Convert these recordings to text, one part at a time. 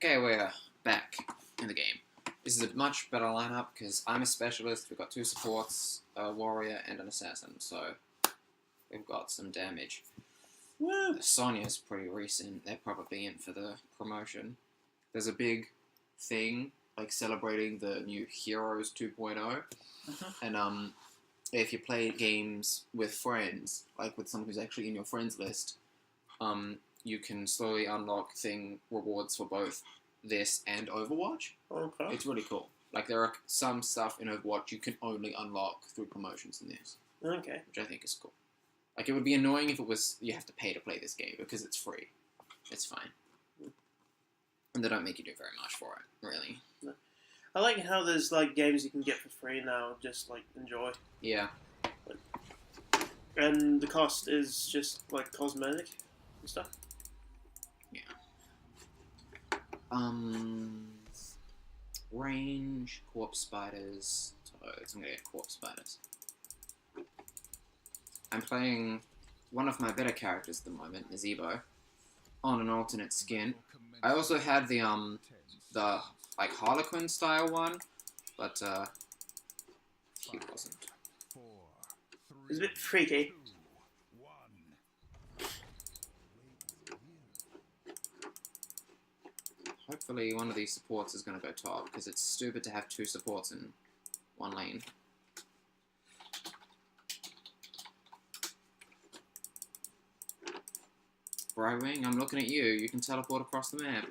Okay, we're back in the game. This is a much better lineup because I'm a specialist. We've got 2 supports, a warrior, and an assassin, so we've got some damage. Woo! Sonya's pretty recent. They're probably in for the promotion. There's a big thing like celebrating the new Heroes 2.0, and if you play games with friends, like with someone who's actually in your friends list, you can slowly unlock rewards for both this and Overwatch. Okay. It's really cool. Like, there are some stuff in Overwatch you can only unlock through promotions in this. Okay. Which I think is cool. Like, it would be annoying if it was you have to pay to play this game, because it's free. It's fine. And they don't make you do very much for it, really. No. I like how there's, like, games you can get for free now, just, like, enjoy. Yeah. And the cost is just, like, cosmetic and stuff. Yeah. Range, corpse spiders. So I'm gonna get corpse spiders. I'm playing one of my better characters at the moment, Nazebo, on an alternate skin. I also had the like Harlequin style one, but he wasn't. It's a bit freaky. Hopefully one of these supports is going to go top, because it's stupid to have 2 supports in one lane. Brightwing, I'm looking at you. You can teleport across the map.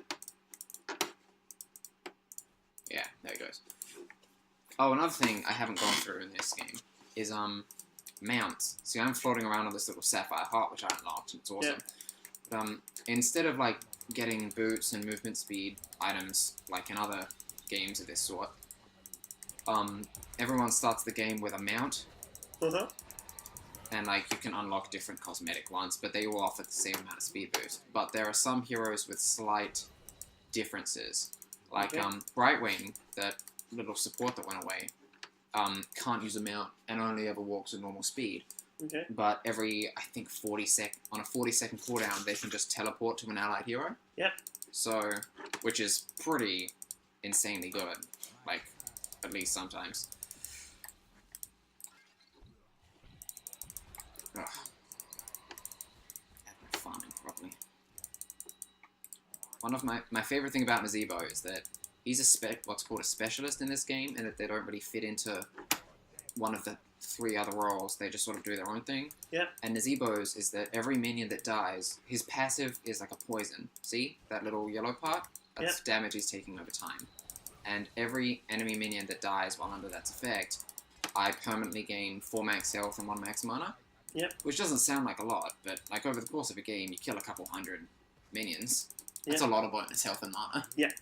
Yeah, there it goes. Oh, another thing I haven't gone through in this game is mounts. See, I'm floating around on this little sapphire heart, which I unlocked, and it's awesome. Yeah. But, instead of like getting boots and movement speed items like in other games of this sort, everyone starts the game with a mount. And like you can unlock different cosmetic ones, but they all offer the same amount of speed boost. But there are some heroes with slight differences. Like Brightwing, that little support that went away, can't use a mount and only ever walks at normal speed. Okay. But every, I think, on a 40-second cooldown, they can just teleport to an allied hero. Yep. So, which is pretty insanely good. Like, at least sometimes. Ugh. I've been farming properly. One of my favorite thing about Nazebo is that he's what's called a specialist in this game, and that they don't really fit into one of the 3 other roles. They just sort of do their own thing. Yeah. And Nazebo's is that every minion that dies, his passive is like a poison. See? That little yellow part? That's damage he's taking over time. And every enemy minion that dies while under that effect, I permanently gain 4 max health and 1 max mana. Yep. Which doesn't sound like a lot, but like over the course of a game, you kill a couple hundred minions. That's a lot of bonus health and mana. Yeah.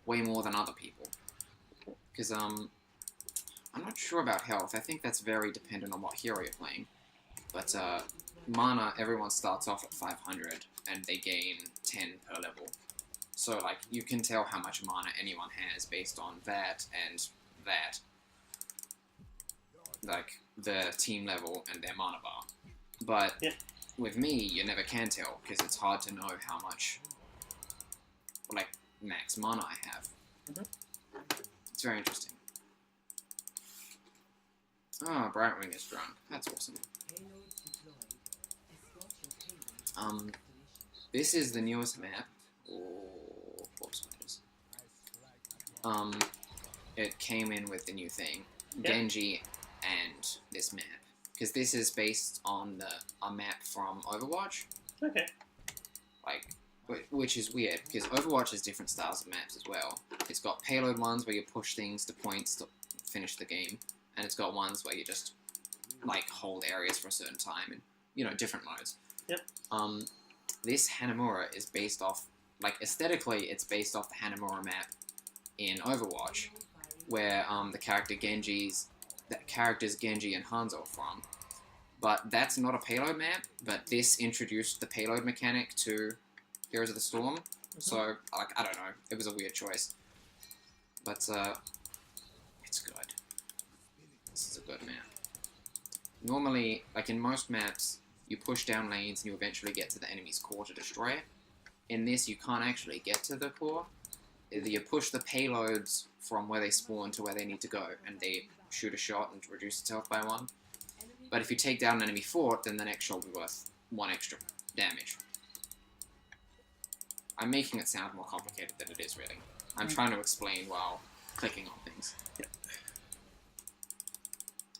Way more than other people. Because, I'm not sure about health. I think that's very dependent on what hero you're playing. But, mana, everyone starts off at 500, and they gain 10 per level. So, like, you can tell how much mana anyone has based on that and that. Like, the team level and their mana bar. But, with me, you never can tell, because it's hard to know how much, like, max mana I have. It's very interesting. Oh, Brightwing is drunk. That's awesome. This is the newest map. Oh, corpse spiders. It came in with the new thing. Genji and this map. Because this is based on a map from Overwatch. Okay. Like, which is weird, because Overwatch has different styles of maps as well. It's got payload ones where you push things to points to finish the game, and it's got ones where you just, like, hold areas for a certain time, and, you know, different modes. Yep. This Hanamura is based off, like, aesthetically, it's based off the Hanamura map in Overwatch, where, the characters Genji and Hanzo are from. But that's not a payload map, but this introduced the payload mechanic to Heroes of the Storm, so, like, I don't know, it was a weird choice. But, it's good. This is a good map. Normally, like in most maps, you push down lanes and you eventually get to the enemy's core to destroy it. in this you can't actually get to the core. You push the payloads from where they spawn to where they need to go, and they shoot a shot and reduce its health by 1. But if you take down an enemy fort, then the next shot will be worth 1 extra damage. I'm making it sound more complicated than it is, really. I'm trying to explain while clicking on things. Yep.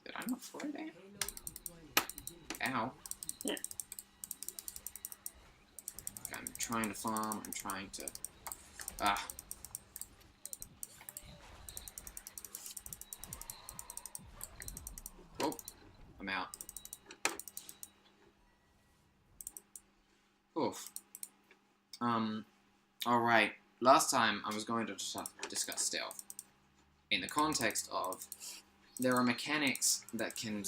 Did I not throw that? Ow. Yeah. I'm trying to farm, I'm trying to... Oh, I'm out. Oof. Alright. Last time I was going to discuss stealth. In the context of, there are mechanics that can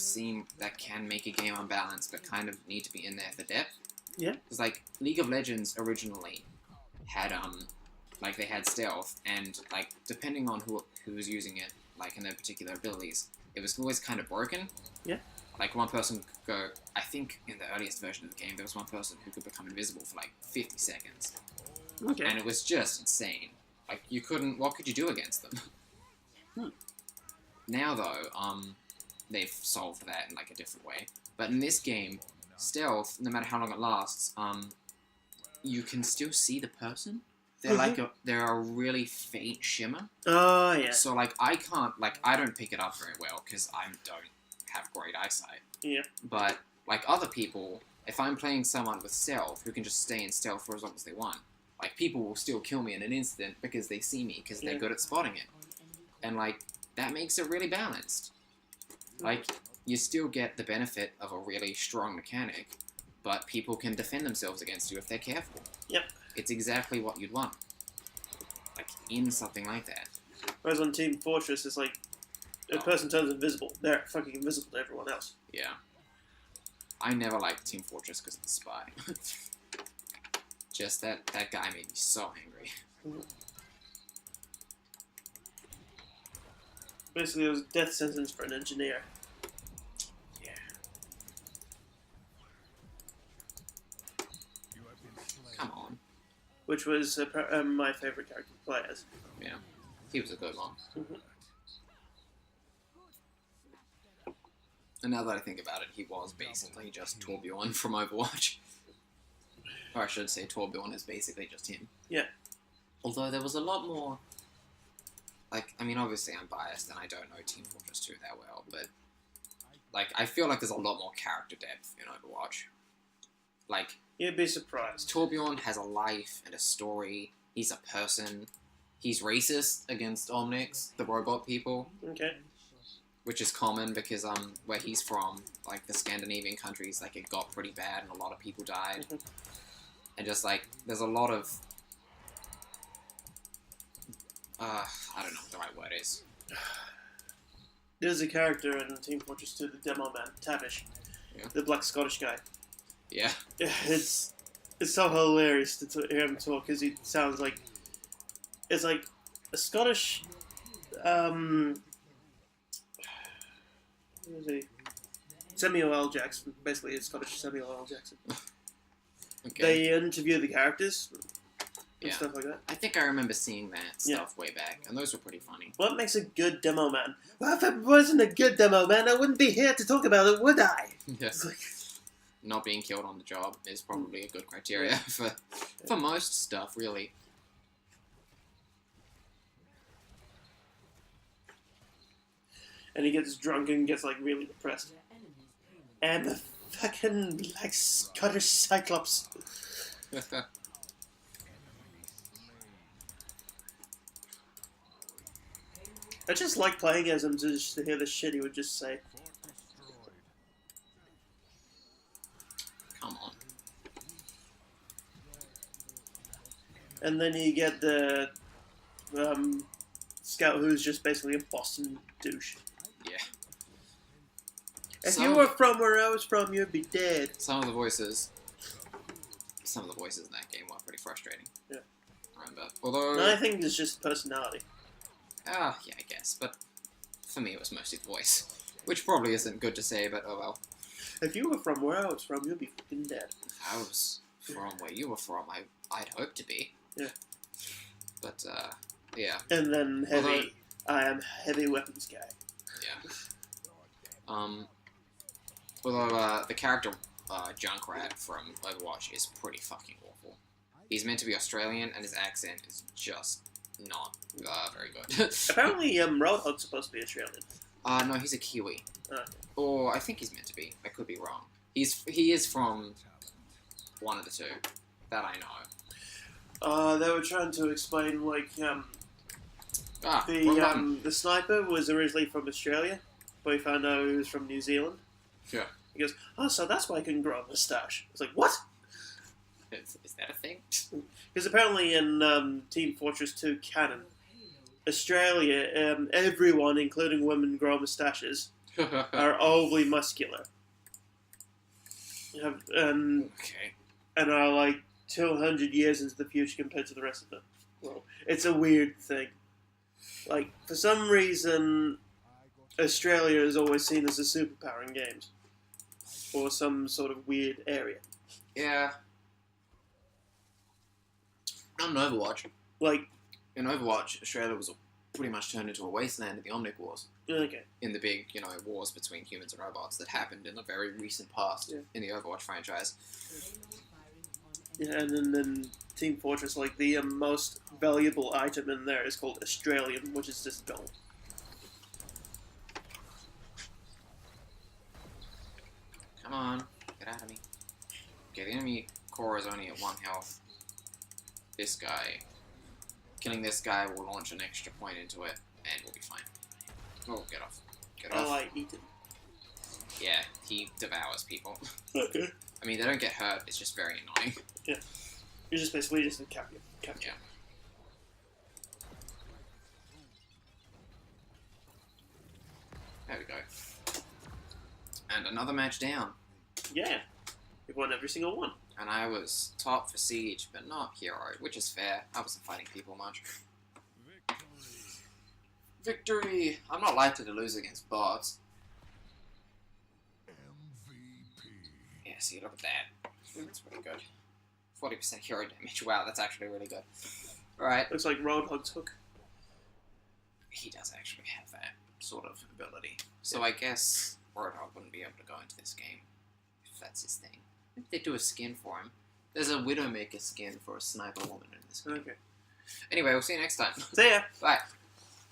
make a game unbalanced, but kind of need to be in there for depth. Yeah. Because, like, League of Legends originally had, like, they had stealth, and, like, depending on who was using it, like, in their particular abilities, it was always kind of broken. Yeah. Like, one person could go, I think in the earliest version of the game, there was one person who could become invisible for, like, 50 seconds. Okay. And it was just insane. Like, what could you do against them? Now, though, they've solved that in, like, a different way. But in this game, stealth, no matter how long it lasts, you can still see the person. They're they're a really faint shimmer. Oh, yeah. So, like, I don't pick it up very well, because I don't have great eyesight. Yeah. But, like, other people, if I'm playing someone with stealth, who can just stay in stealth for as long as they want, like, people will still kill me in an instant because they see me, because they're good at spotting it. And, like, that makes it really balanced. Like, you still get the benefit of a really strong mechanic, but people can defend themselves against you if they're careful. Yep. It's exactly what you'd want. Like, in something like that. Whereas on Team Fortress, it's like, a person turns invisible. They're fucking invisible to everyone else. Yeah. I never liked Team Fortress because of the spy. Just that guy made me so angry. Basically, it was a death sentence for an engineer. Yeah. Come on. Which was my favourite character to play as. Yeah. He was a good one. And now that I think about it, he was basically just Torbjorn from Overwatch. Or I should say Torbjorn is basically just him. Yeah. Although there was a lot more... Like, I mean, obviously I'm biased and I don't know Team Fortress 2 that well, but... Like, I feel like there's a lot more character depth in Overwatch. Like... You'd be surprised. Torbjorn has a life and a story. He's a person. He's racist against Omnics, the robot people. Okay. Which is common because where he's from, like the Scandinavian countries, like it got pretty bad and a lot of people died. And just like there's a lot of I don't know what the right word is. There's a character in Team Fortress 2, the demo man, Tavish. Yeah. The black Scottish guy. Yeah. It's so hilarious to hear him talk because he sounds like it's like a Scottish who is he? Samuel L. Jackson, basically a Scottish Samuel L. Jackson. Okay. They interview the characters and stuff like that. I think I remember seeing that stuff way back, and those were pretty funny. What makes a good demo man? Well, if it wasn't a good demo man, I wouldn't be here to talk about it, would I? Yes. Like... Not being killed on the job is probably a good criteria for most stuff, really. And he gets drunk and gets like really depressed. And the fucking like Scottish Cyclops. I just like playing as him just to hear the shit he would just say. Come on. And then you get the scout who's just basically a Boston douche. Yeah. If you were from where I was from, you'd be dead. Some of the voices in that game were pretty frustrating. Yeah. I remember. Although... No, I think it's just personality. Yeah, I guess. But for me, it was mostly the voice. Which probably isn't good to say, but oh well. If you were from where I was from, you'd be fucking dead. If I was from where you were from, I I'd hope to be. Yeah. But, yeah. And then heavy. I am heavy weapons guy. Yeah. Although, the character, Junkrat from Overwatch is pretty fucking awful. He's meant to be Australian, and his accent is just not, very good. Apparently, Roadhog's supposed to be Australian. No, he's a Kiwi. Okay. Or, I think he's meant to be. I could be wrong. He is from one of the two. That I know. They were trying to explain, like, wrong button. the sniper was originally from Australia, but we found out he was from New Zealand. Yeah. He goes, oh, so that's why I couldn't grow a moustache. It's like, what? Is that a thing? Because apparently in Team Fortress 2 canon, Australia, everyone, including women, grow moustaches, are overly muscular. Okay. And are like 200 years into the future compared to the rest of the world. It's a weird thing. Like, for some reason, Australia is always seen as a superpower in games. Or some sort of weird area. Yeah. Not in Overwatch. Like, in Overwatch, Australia was pretty much turned into a wasteland in the Omnic Wars. okay. In the big, wars between humans and robots that happened in the very recent past in the Overwatch franchise. Yeah, and then Team Fortress, like, the most valuable item in there is called Australian, which is just gold. Come on, get out of me. Okay, the enemy core is only at 1 health. Killing this guy will launch an extra point into it, and we'll be fine. Oh, get off. Get off. Oh, I eat him. Yeah, he devours people. Okay. I mean, they don't get hurt, it's just very annoying. Yeah. You're just basically just a capture. Yeah. There we go. And another match down. Yeah. We've won every single one. And I was top for Siege, but not Hero, which is fair. I wasn't fighting people much. Victory! I'm not likely to lose against bots. Yeah, see, look at that. That's pretty good. 40% hero damage. Wow, that's actually really good. Alright. Looks like Roadhog's hook. He does actually have that sort of ability. So I guess Roadhog wouldn't be able to go into this game, if that's his thing. If they do a skin for him. There's a Widowmaker skin for a sniper woman in this game. Okay. Anyway, we'll see you next time. See ya! Bye.